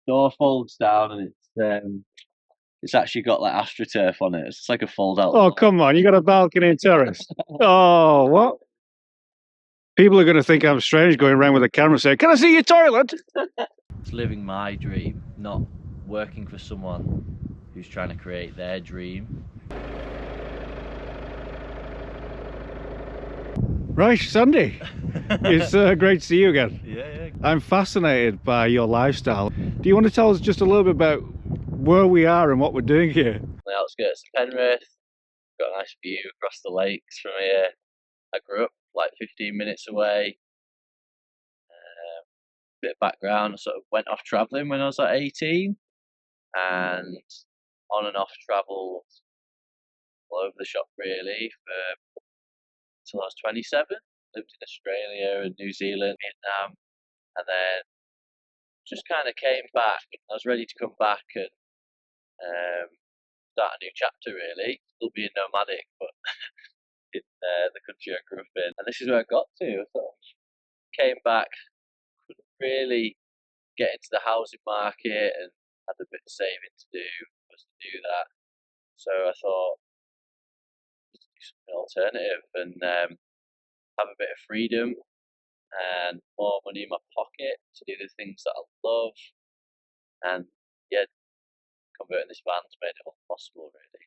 door folds down, and it's actually got like AstroTurf on it. It's like a fold-out. Oh, come on. You got a balcony and terrace. Oh, what? People are going to think I'm strange going around with a camera saying, "Can I see your toilet?" It's living my dream, not working for someone who's trying to create their dream. Right, Sandy. It's great to see you again. Yeah. I'm fascinated by your lifestyle. Do you want to tell us just a little bit about where we are and what we're doing here? On the outskirts of Penrith, got a nice view across the lakes from here. I grew up like 15 minutes away. Bit of background, I sort of went off travelling when I was like 18 and on and off travelled all over the shop really until I was 27. Lived in Australia and New Zealand, Vietnam, and then just kind of came back. I was ready to come back and start a new chapter really, still being nomadic, but in the country I grew up in. And this is where I got to. I thought, came back, couldn't really get into the housing market and had a bit of saving to do that. So I thought, let's do something alternative and have a bit of freedom and more money in my pocket to do the things that I love. And yeah, converting this van's made it all possible really.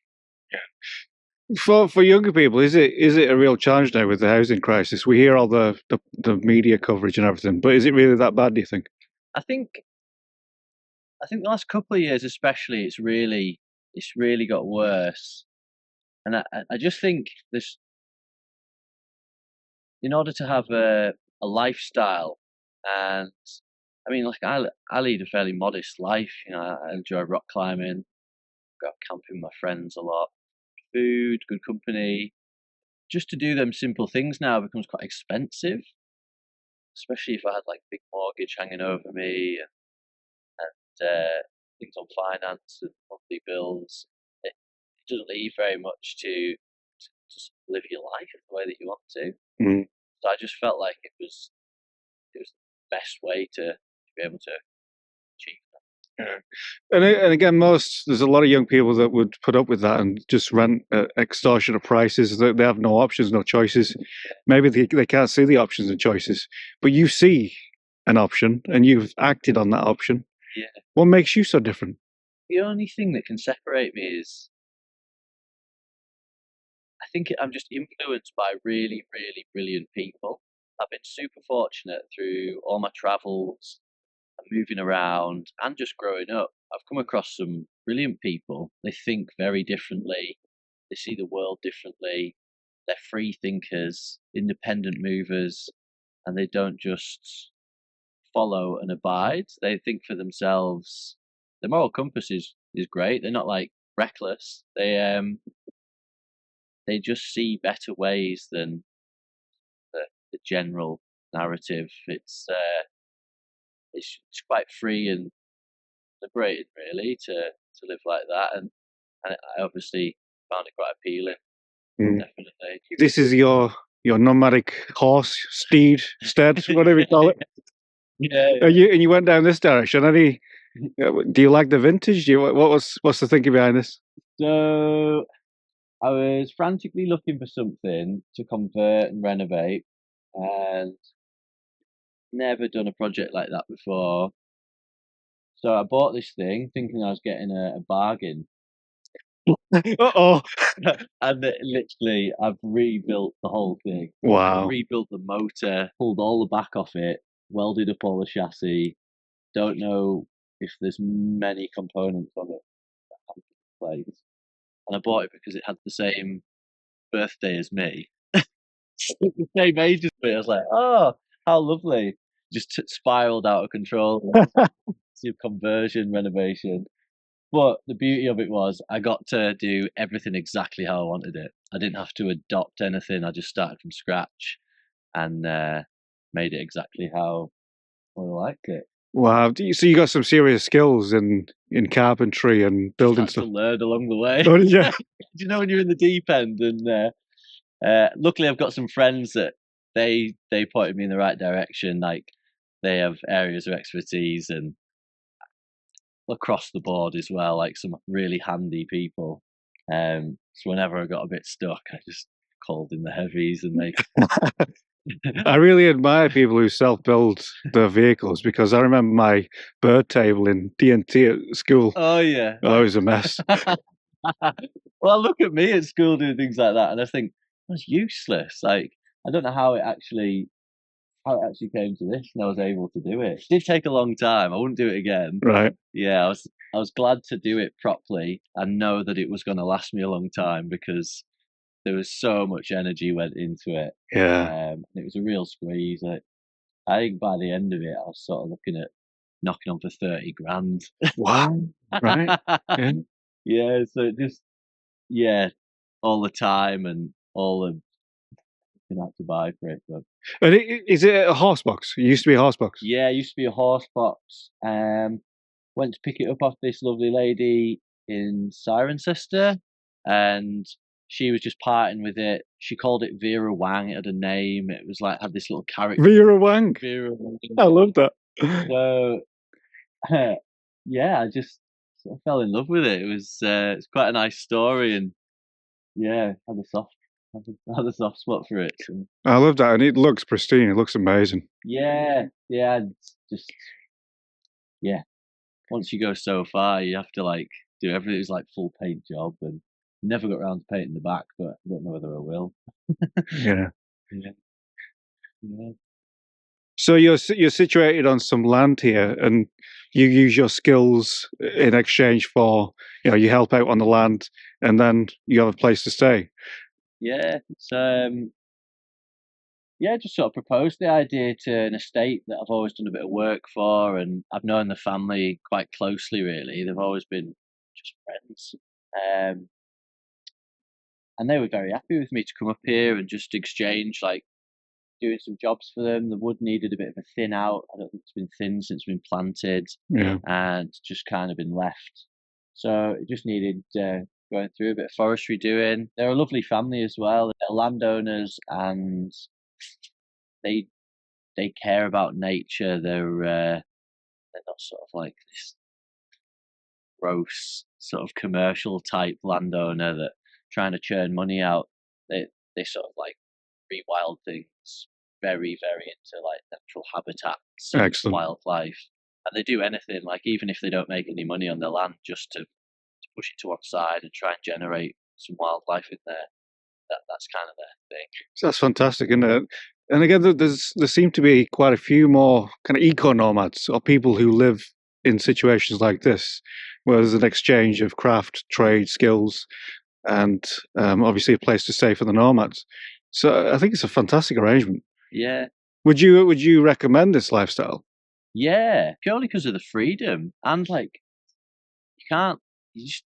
For younger people, is it a real challenge now with the housing crisis? We hear all the media coverage and everything, but is it really that bad, do you think? I think the last couple of years especially it's really got worse. And I just think this, in order to have a lifestyle, and I mean like I lead a fairly modest life, you know, I enjoy rock climbing, go out camping with my friends a lot, food, good company. Just to do them simple things now becomes quite expensive, especially if I had like big mortgage hanging over me and things on finance and monthly bills. It doesn't leave very much to just live your life the way that you want to. Mm. So I just felt like it was the best way to be able to achieve that. Yeah. And again, there's a lot of young people that would put up with that and just rent at extortionate prices. They have no options, no choices. Maybe they can't see the options and choices, but you see an option and you've acted on that option. Yeah. What makes you so different? The only thing that can separate me is I think I'm just influenced by really, really brilliant people. I've been super fortunate through all my travels and moving around and just growing up. I've come across some brilliant people. They think very differently. They see the world differently. They're free thinkers, independent movers, and they don't just follow and abide. They think for themselves. Their moral compass is great. They're not like reckless. They just see better ways than the general narrative. It's quite free and liberating, really, to live like that, and I obviously found it quite appealing. Definitely. This is your nomadic horse, steed, whatever you call it. Yeah. And you went down this direction. Do you like the vintage? What's the thinking behind this? So I was frantically looking for something to convert and renovate, and never done a project like that before. So I bought this thing thinking I was getting a bargain. Uh-oh. And literally, I've rebuilt the whole thing. Wow. Rebuilt the motor, pulled all the back off it, welded up all the chassis. Don't know if there's many components on it that haven't been placed. And I bought it because it had the same birthday as me. The same age as me. I was like, oh, how lovely. Just spiraled out of control. Conversion, renovation. But the beauty of it was I got to do everything exactly how I wanted it. I didn't have to adopt anything. I just started from scratch and made it exactly how I liked it. Wow. So you got some serious skills in carpentry and building stuff. To learn along the way. Oh, yeah. Do you know when you're in the deep end? And luckily I've got some friends that they pointed me in the right direction. Like they have areas of expertise, and across the board as well, like some really handy people. So whenever I got a bit stuck, I just called in the heavies, and they. I really admire people who self-build their vehicles because I remember my bird table in D&T at school. Oh yeah. Oh, it was a mess. Well, look at me at school doing things like that, and I think that's useless. Like, I don't know how it actually came to this, and I was able to do it. It did take a long time. I wouldn't do it again. Right. Yeah, I was glad to do it properly and know that it was going to last me a long time, because there was so much energy went into it. Yeah. And it was a real squeeze. I think by the end of it, I was sort of looking at knocking on for 30 grand. Wow. Right. Yeah. Yeah, so it just, yeah, all the time and all the you have to buy for it. But And is it a Horsebox? It used to be a Horsebox. yeah, it used to be a Horsebox. Went to pick it up off this lovely lady in Cirencester, and she was just parting with it. She called it Vera Wang. It had a name. It was like had this little character. Vera Wang. Vera Wang. I love that. So yeah, I just sort of fell in love with it. It was it's quite a nice story, and yeah, had a soft spot for it. So. I love that, and it looks pristine. It looks amazing. Yeah, it's just yeah. Once you go so far, you have to like do everything. It's like full paint job, and never got around to painting the back, but I don't know whether I will. Yeah. Yeah. Yeah. So you're situated on some land here, and you use your skills in exchange for, you help out on the land, and then you have a place to stay. Yeah, it's yeah, just sort of proposed the idea to an estate that I've always done a bit of work for, and I've known the family quite closely. Really, they've always been just friends, and they were very happy with me to come up here and just exchange, like doing some jobs for them. The wood needed a bit of a thin out. I don't think it's been thin since it's been planted, Yeah. and just kind of been left. So it just needed going through a bit of forestry doing. They're a lovely family as well. They're landowners, and they care about nature. They're not sort of like this gross sort of commercial type landowner that trying to churn money out. They sort of like rewild things, very very into like natural habitats and Excellent. wildlife, and they do anything, like even if they don't make any money on their land, just to push it to one side and try and generate some wildlife in there. That's kind of their thing. So that's fantastic, isn't it? And again, there seem to be quite a few more kind of eco-nomads, or people who live in situations like this, where there's an exchange of craft, trade, skills, and obviously a place to stay for the nomads. So I think it's a fantastic arrangement. Yeah. Would you recommend this lifestyle? Yeah, purely because of the freedom, and like you can't, you just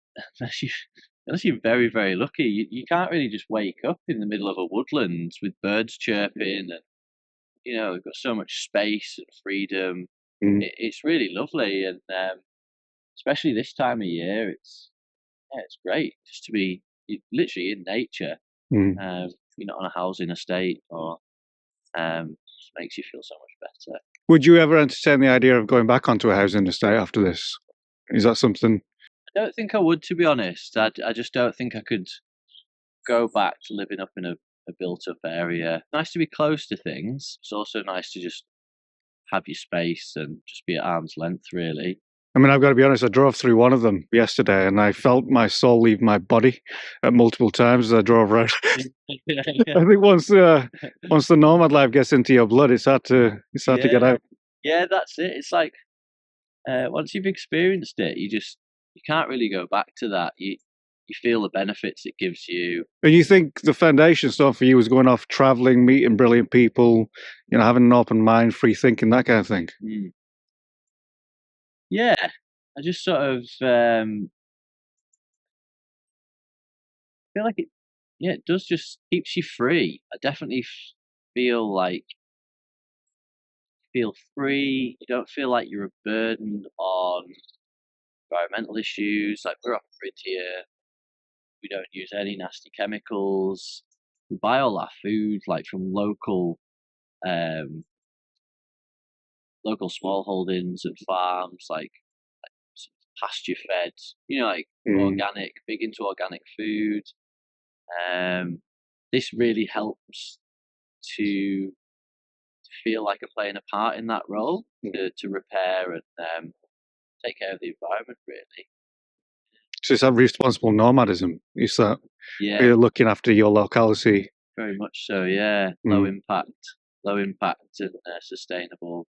unless you're very very lucky, you can't really just wake up in the middle of a woodland with birds chirping, and we've got so much space and freedom. Mm. It's really lovely, and especially this time of year, it's great just to be literally in nature. Mm. You're not on a housing estate, or just makes you feel so much better. Would you ever entertain the idea of going back onto a housing estate after this? Is that something? I don't think I would, to be honest. I just don't think I could go back to living up in a built-up area. Nice to be close to things. It's also nice to just have your space and just be at arm's length, really. I mean, I've got to be honest, I drove through one of them yesterday, and I felt my soul leave my body at multiple times as I drove around. Yeah. I think once the nomad life gets into your blood, it's hard to get out. Yeah, that's it. It's like once you've experienced it, you can't really go back to that. You feel the benefits it gives you. And you think the foundation stuff for you was going off, traveling, meeting brilliant people, having an open mind, free thinking, that kind of thing. Mm. Yeah, I just sort of feel like it. Yeah, it does just keeps you free. I definitely feel like free. You don't feel like you're a burden on environmental issues. Like, we're off grid here. We don't use any nasty chemicals. We buy all our food like from local small holdings and farms, like pasture fed, like Mm. organic, big into organic food. This really helps to feel like I'm playing a part in that role to repair and take care of the environment, really. So it's that responsible nomadism. It's that Yeah, you're looking after your locality. very much so. Yeah, Mm. low impact and sustainable.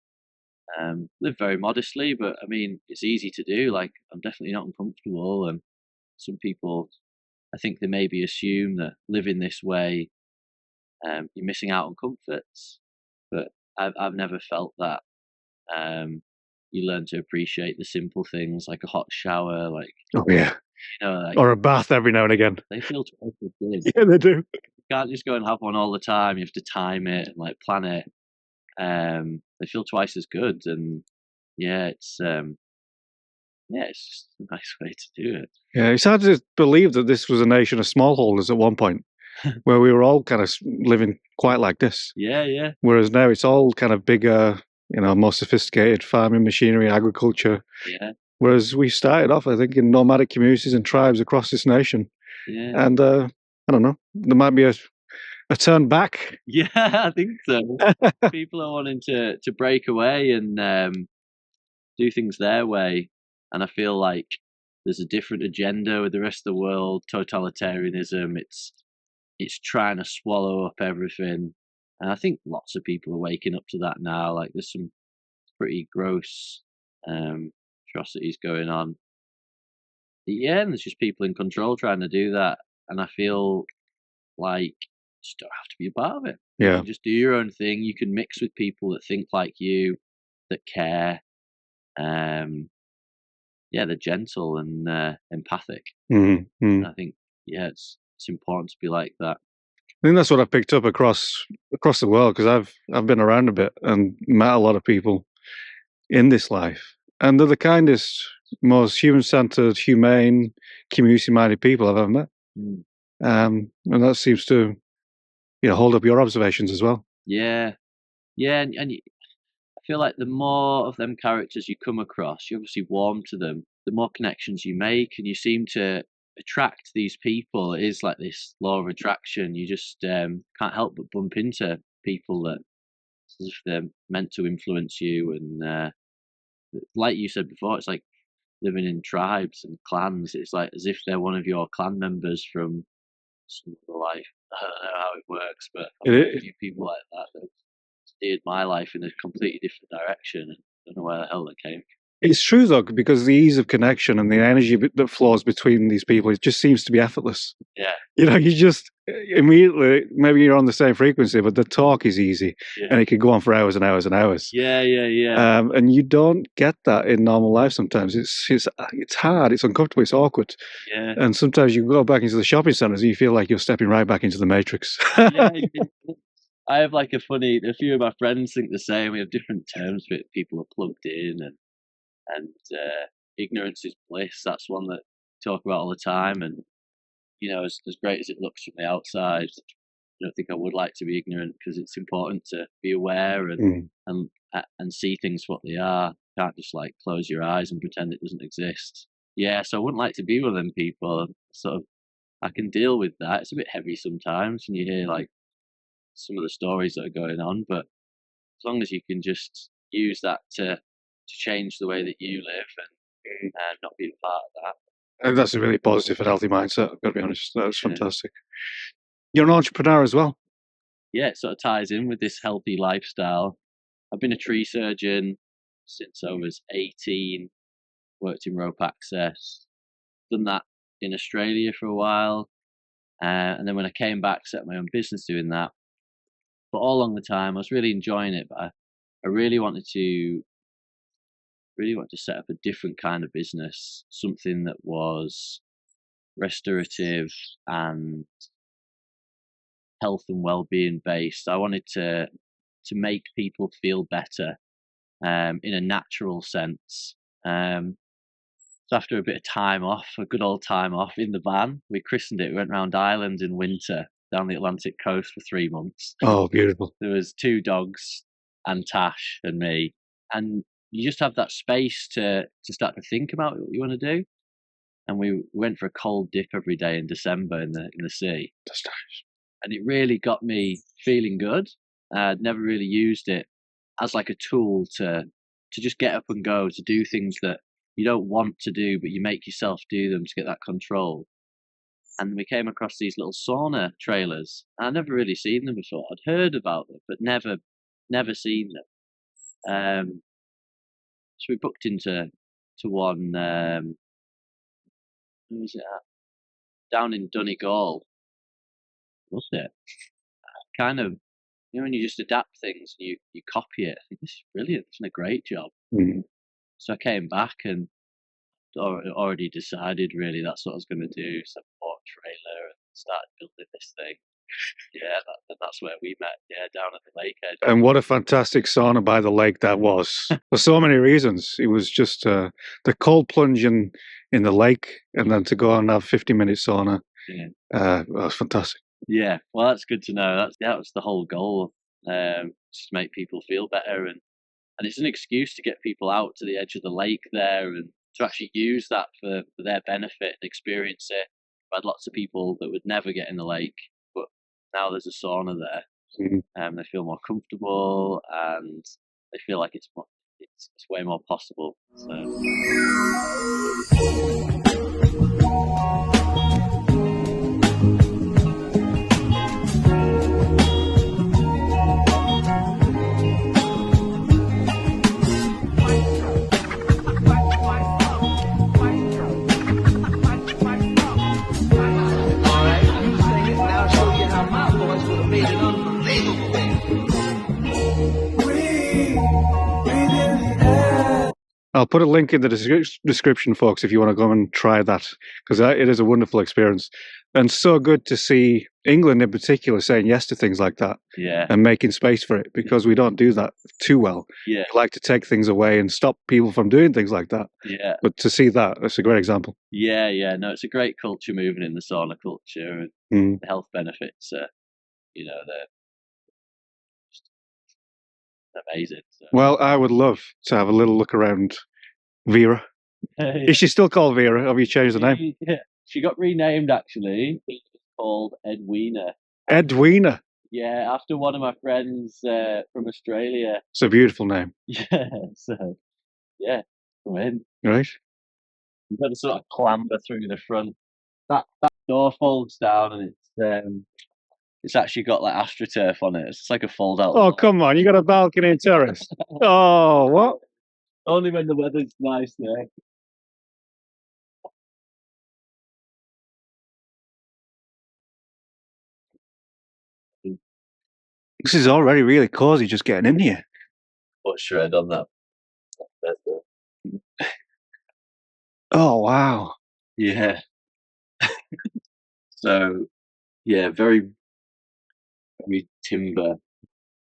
Live very modestly, but I mean, it's easy to do. Like, I'm definitely not uncomfortable, and some people, I think, they maybe assume that living this way, you're missing out on comforts, but I've never felt that. You learn to appreciate the simple things like a hot shower, like Oh yeah, like or a bath every now and again. they feel twice as good. Yeah, they do. You can't just go and have one all the time. You have to time it and like plan it. They feel twice as good, and yeah, it's just a nice way to do it. Yeah, it's hard to believe that this was a nation of smallholders at one point, where we were all kind of living quite like this. Yeah, yeah, Whereas now it's all kind of bigger, more sophisticated farming machinery, agriculture. yeah, Whereas we started off, I think, in nomadic communities and tribes across this nation. yeah, And I don't know, there might be a turn back. yeah. I think so. People are wanting to break away and do things their way, and I feel like there's a different agenda with the rest of the world. Totalitarianism. It's trying to swallow up everything, and I think lots of people are waking up to that now. Like, there's some pretty gross atrocities going on. Yeah, and there's just people in control trying to do that, and I feel like you just don't have to be a part of it. You Yeah. can just do your own thing. You can mix with people that think like you, that care. Yeah, they're gentle and empathic. Mm-hmm. I think it's important to be like that. I think that's what I picked up across the world, because I've been around a bit and met a lot of people in this life, and they're the kindest, most human-centered, humane, community-minded people I've ever met. Mm. And that seems to hold up your observations as well. Yeah, yeah, and I feel like the more of them characters you come across, you obviously warm to them. The more connections you make, and you seem to attract these people. It is like this law of attraction. You just can't help but bump into people that, as if they're meant to influence you. And like you said before, it's like living in tribes and clans. It's like as if they're one of your clan members from some other life. I don't know how it works, but I've met a few people like that that steered my life in a completely different direction. And I don't know where the hell they came. It's true though, because the ease of connection and the energy that flows between these people, it just seems to be effortless. Yeah. You just immediately, maybe you're on the same frequency, but the talk is easy, and it can go on for hours and hours and hours. Yeah. And you don't get that in normal life. Sometimes it's hard, it's uncomfortable, it's awkward. Yeah. And sometimes you go back into the shopping centres and you feel like you're stepping right back into the Matrix. Yeah. I have like a few of my friends think the same. We have different terms for it. People are plugged in, and ignorance is bliss. That's one that we talk about all the time. And as great as it looks from the outside, I don't think I would like to be ignorant, because it's important to be aware and see things for what they are. You can't just like close your eyes and pretend it doesn't exist. Yeah, so I wouldn't like to be one of them people. Sort of, I can deal with that. It's a bit heavy sometimes when you hear like some of the stories that are going on, but as long as you can just use that to change the way that you live and not be a part of that. And that's a really positive and healthy mindset, I've got to be honest. That's fantastic. You're an entrepreneur as well. Yeah, it sort of ties in with this healthy lifestyle. I've been a tree surgeon since I was 18, worked in rope access, done that in Australia for a while, and then when I came back, set my own business doing that. But all along the time, I was really enjoying it, but I really wanted to set up a different kind of business, something that was restorative and health and well-being based. I wanted to make people feel better in a natural sense. So after a bit of time off, a good old time off in the van, we christened it. We went around Ireland in winter down the Atlantic coast for 3 months. Oh, beautiful. There was 2 dogs and Tash and me. And you just have that space to start to think about what you want to do. And we went for a cold dip every day in December in the sea. That's nice. And it really got me feeling good. I'd never really used it as like a tool to just get up and go, to do things that you don't want to do, but you make yourself do them to get that control. And we came across these little sauna trailers. I'd never really seen them before. I'd heard about them, but never seen them. So we booked into one. Where was it at? Down in Donegal. Was it? Kind of, when you just adapt things and you copy it. I think this is brilliant. It's done a great job. Mm. So I came back and already decided really that's what I was going to do. So I bought a trailer and started building this thing. Yeah, that's where we met. Yeah, down at the lake edge. And what a fantastic sauna by the lake that was, for so many reasons. It was just the cold plunge in the lake, and then to go and have 50-minute sauna. Yeah. That was fantastic. Yeah, well, that's good to know. That was the whole goal, just to make people feel better, and it's an excuse to get people out to the edge of the lake there and to actually use that for their benefit and experience it. I had lots of people that would never get in the lake, but now there's a sauna there. Mm. They feel more comfortable and they feel like it's way more possible. So. I'll put a link in the description, folks, if you want to go and try that, because it is a wonderful experience. And so good to see England in particular saying yes to things like that. Yeah. And making space for it, because we don't do that too well. Yeah. We like to take things away and stop people from doing things like that. Yeah. But to see that's a great example. Yeah, no, it's a great culture moving in the sauna culture, and the health benefits they're amazing. So. Well, I would love to have a little look around Vera. Is she still called Vera? Have you changed the name? Yeah, she got renamed actually. It's called Edwina. Edwina. Yeah, after one of my friends from Australia. It's a beautiful name. Yeah, so yeah, come in. Right. You've got to sort of clamber through the front. That door folds down, and it's actually got like AstroTurf on it. It's like a fold-out. Oh, come on! You got a balcony and terrace. Oh, what? Only when the weather's nice there. This is already really cozy just getting in here. Put shred on that. Oh, wow. Yeah. So, yeah, very timber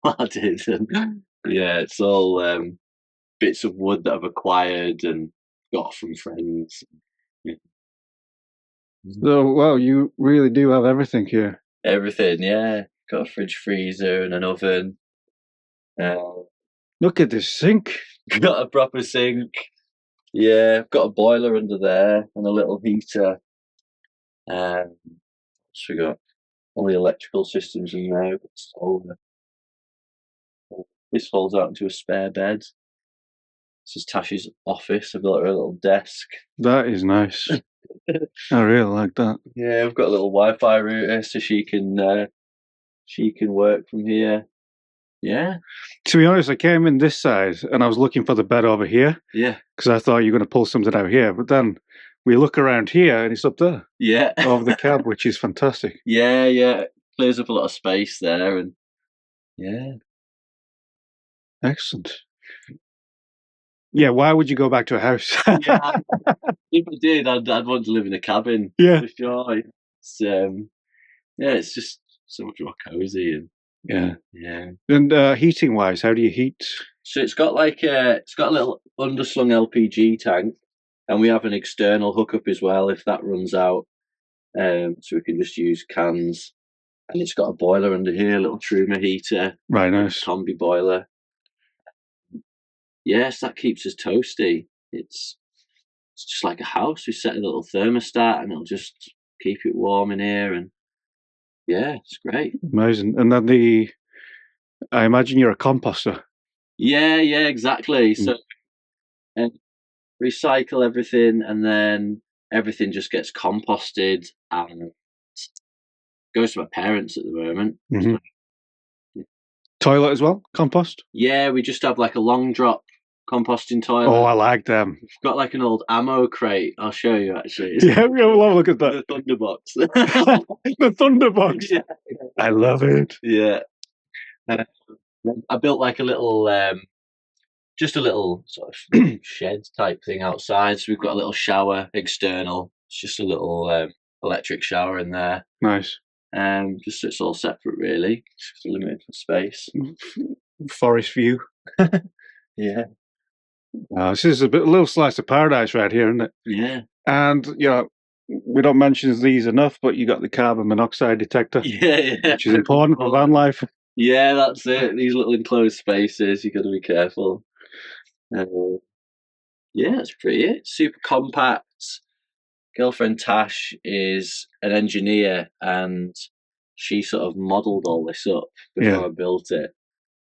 planted, and yeah, it's all bits of wood that I've acquired and got from friends. Yeah. So, well, you really do have everything here. Everything, yeah. Got a fridge, freezer, and an oven. Look at this sink. Got a proper sink. Yeah, I've got a boiler under there and a little heater. So we got all the electrical systems in there. Solar. This folds out into a spare bed. This is Tash's office. I've got her little desk. That is nice. I really like that. Yeah, I've got a little Wi-Fi router so she can work from here. Yeah. To be honest, I came in this side and I was looking for the bed over here. Yeah. Because I thought you were going to pull something out here, but then we look around here and it's up there. Yeah. Over the cab, which is fantastic. Yeah. Clears up a lot of space there, and yeah. Excellent. Yeah, why would you go back to a house? Yeah, if I did, I'd want to live in a cabin. Yeah, for sure. It's just so much more cozy, and yeah. And heating wise, how do you heat? So it's got a little underslung LPG tank, and we have an external hookup as well if that runs out. So we can just use cans, and it's got a boiler under here, a little Truma heater. Right, nice. Combi boiler. yes, that keeps us toasty. It's just like a house. We set a little thermostat, and it'll just keep it warm in here. And yeah, it's great. Amazing. And then I imagine you're a composter. Yeah, exactly. Mm. So recycle everything, and then everything just gets composted and goes to my parents at the moment. Mhm. Toilet as well, compost. Yeah, we just have like a long drop composting toilet. Oh, I like them. We've got like an old ammo crate. I'll show you actually. Yeah, we'll have a look at that. The Thunderbox. The Thunderbox. Yeah. I love it. Yeah. I built like a little, just a little sort of shed type thing outside. So we've got a little shower external. It's just a little electric shower in there. Nice. Just so it's all separate, really. Just limited space. Forest view. Yeah. This is a little slice of paradise right here, isn't it? Yeah. And we don't mention these enough, but you got the carbon monoxide detector, Yeah. which is important for van life. Yeah, that's it. These little enclosed spaces, you got to be careful. Yeah, it's pretty. It's super compact. Girlfriend Tash is an engineer, and she sort of modelled all this up before I built it.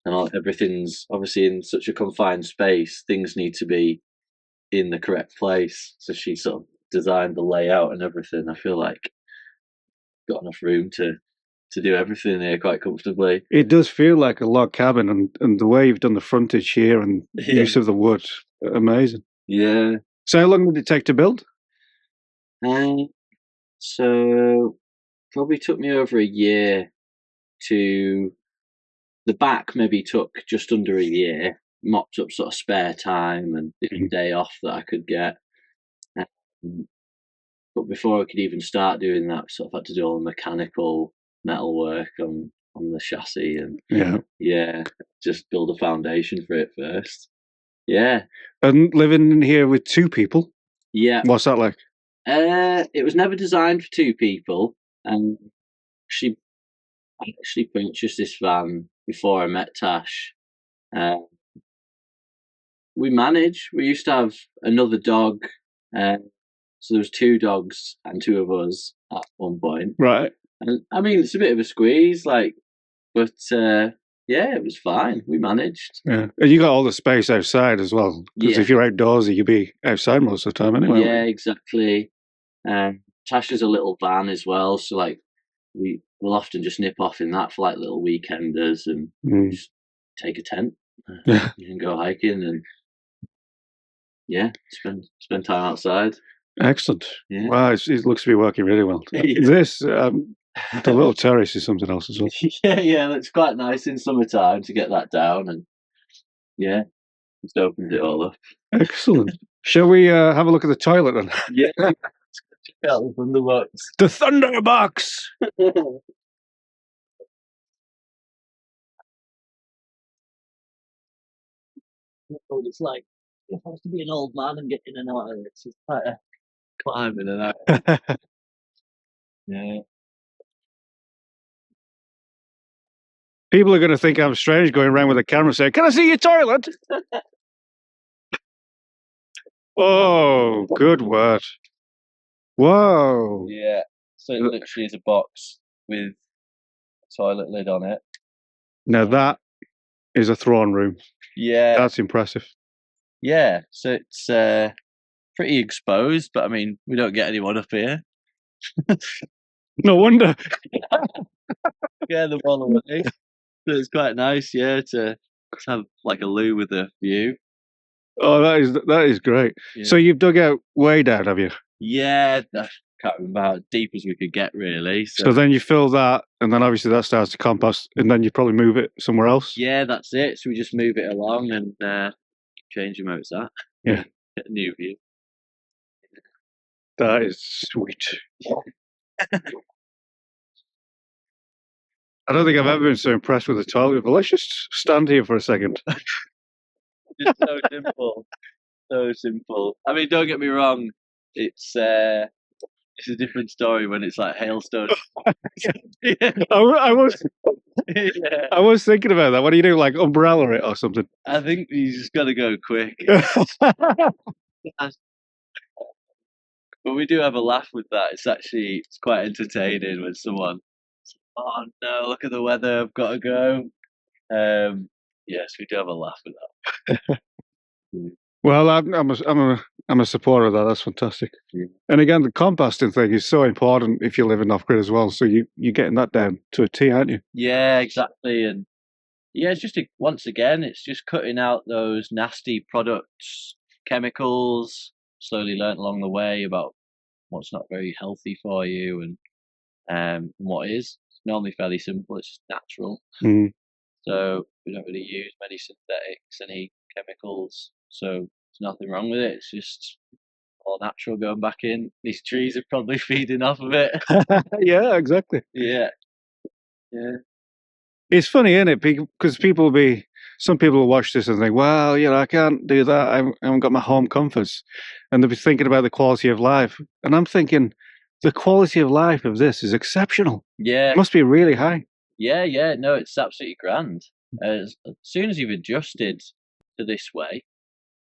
And everything's obviously in such a confined space. Things need to be in the correct place. So she sort of designed the layout and everything. I feel like I've got enough room to do everything here quite comfortably. It does feel like a log cabin, and the way you've done the frontage here and use of the wood, amazing. Yeah. So how long did it take to build? So probably took me over a year to. The back maybe took just under a year. Mopped up sort of spare time and a day off that I could get. But before I could even start doing that, sort of had to do all the mechanical metal work on the chassis and just build a foundation for it first. Yeah. And living in here with two people. Yeah. What's that like? It was never designed for two people, and I actually purchased this van before I met Tash. We managed. We used to have another dog. So there was two dogs and two of us at one point. Right. And I mean, it's a bit of a squeeze, but yeah, it was fine. We managed. Yeah. And you got all the space outside as well. Because if you're outdoorsy, you'd be outside most of the time anyway. Yeah, exactly. Tash has a little van as well, so we'll often just nip off in that for like little weekenders and just take a tent. You can go hiking and spend time outside. Excellent. Yeah. Wow, it looks to be working really well. This the little terrace is something else as well. Yeah, it's quite nice in summertime to get that down, and just opens it all up. Excellent. Shall we have a look at the toilet then? Yeah. Check out the Thunderbox. The Thunderbox. What it's like if I was to be an old man and get in and out of it. It's quite a climb in and out. Yeah. People are going to think I'm strange going around with a camera saying, "Can I see your toilet?" Oh, good word. Whoa. Yeah. So it literally is a box with a toilet lid on it. Now that is a throne room. Yeah. That's impressive. Yeah. So it's pretty exposed, but I mean, we don't get anyone up here. No wonder. Yeah, the wall away. So it's quite nice, to have like a loo with a view. Oh, that is great. Yeah. So you've dug out way down, have you? Yeah, I can't remember how deep as we could get, really. So then you fill that, and then obviously that starts to compost, and then you probably move it somewhere else? Yeah, that's it. So we just move it along and change them where it's at. Yeah. Get a new view. That is sweet. I don't think I've ever been so impressed with the toilet, but let's just stand here for a second. Just so simple. So simple. I mean, don't get me wrong. It's It's a different story when it's like hailstone. I was Yeah. I was thinking about that. What do you do, like umbrella it or something? I think you just got to go quick. But we do have a laugh with that. It's quite entertaining when someone, oh no, look at the weather, I've got to go. Yes, we do have a laugh with that. Well, I'm a supporter of that. That's fantastic. Yeah. And again, the composting thing is so important if you're living off grid as well. So you're getting that down to a T, aren't you? Yeah, exactly. And yeah, it's just once again, it's just cutting out those nasty products, chemicals. Slowly learnt along the way about what's not very healthy for you and what is. It's normally fairly simple. It's just natural. Mm. So we don't really use many synthetics, any chemicals. So there's nothing wrong with it. It's just all natural going back in. These trees are probably feeding off of it. Yeah, exactly. Yeah. Yeah. It's funny, isn't it? Because some people will watch this and think, well, I can't do that. I haven't got my home comforts. And they'll be thinking about the quality of life. And I'm thinking, the quality of life of this is exceptional. Yeah. It must be really high. Yeah, yeah. No, it's absolutely grand. As soon as you've adjusted to this way,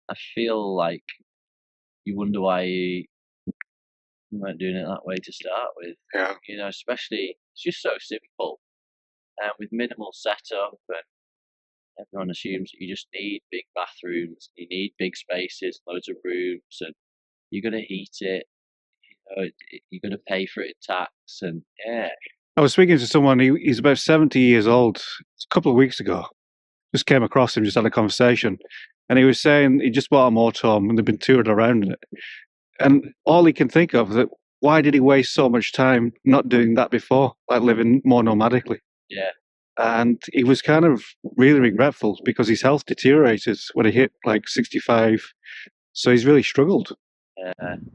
I feel like you wonder why you weren't doing it that way to start with. Yeah. Especially, it's just so simple. And with minimal setup, and everyone assumes that you just need big bathrooms, you need big spaces, loads of rooms, and you're going to heat it, you're going to pay for it in tax, and yeah. I was speaking to someone, he's about 70 years old, a couple of weeks ago. Just came across him, just had a conversation. And he was saying he just bought a motorhome and they've been toured around in it. And all he can think of is that why did he waste so much time not doing that before, like living more nomadically? Yeah. And he was kind of really regretful because his health deteriorated when he hit like 65. So he's really struggled.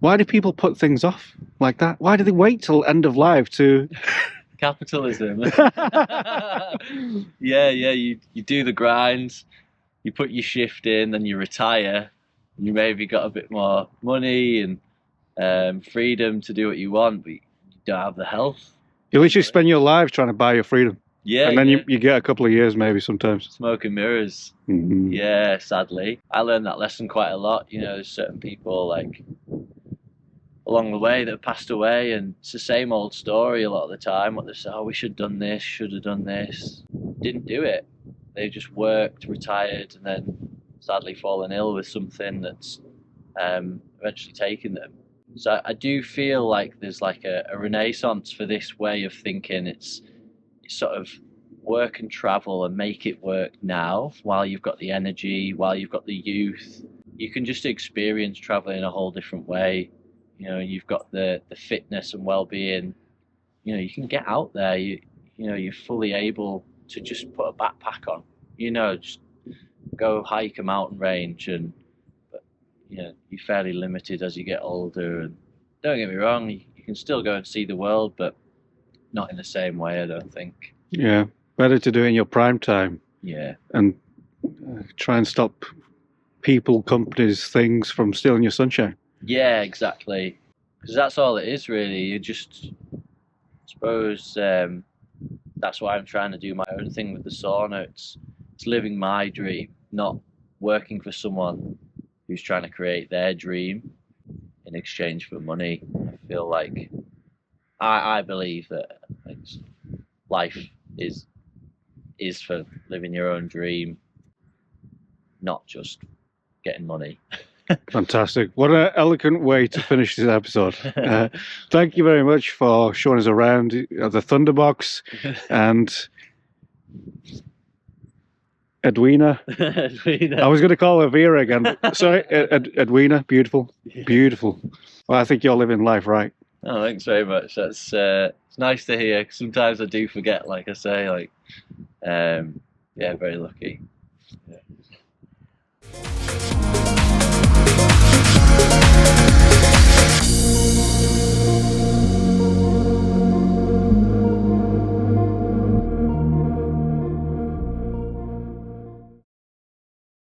Why do people put things off like that? Why do they wait till end of life to... Capitalism. Yeah, you do the grind, you put your shift in, then you retire. You maybe got a bit more money and freedom to do what you want, but you don't have the health. You literally spend your life trying to buy your freedom. Yeah. And then you get a couple of years maybe sometimes. Smoke and mirrors. Mm-hmm. Yeah, sadly. I learned that lesson quite a lot. There's certain people like along the way that have passed away, and it's the same old story a lot of the time. What they say, oh, we should have done this, should have done this. Didn't do it. They just worked, retired, and then sadly fallen ill with something that's eventually taken them. So I do feel like there's like a renaissance for this way of thinking. It's sort of work and travel and make it work now while you've got the energy, while you've got the youth. You can just experience traveling in a whole different way. You've got the fitness and well-being. You can get out there. You're fully able to just put a backpack on. Just go hike a mountain range, but you're fairly limited as you get older. And don't get me wrong, you can still go and see the world, but not in the same way, I don't think. Yeah, better to do it in your prime time. Yeah. And try and stop people, companies, things from stealing your sunshine. Yeah, exactly. Because that's all it is, really. You just, I suppose, that's why I'm trying to do my own thing with the sauna. It's living my dream, not working for someone who's trying to create their dream in exchange for money. I feel like I believe that life is for living your own dream, not just getting money. Fantastic. What an eloquent way to finish this episode. Thank you very much for showing us around the Thunderbox and Edwina. Edwina. I was going to call her Vera again. Sorry, Edwina. Beautiful. Beautiful. Well, I think you're living life right. Oh, thanks very much. That's it's nice to hear. Sometimes I do forget, like I say, yeah, very lucky. Yeah.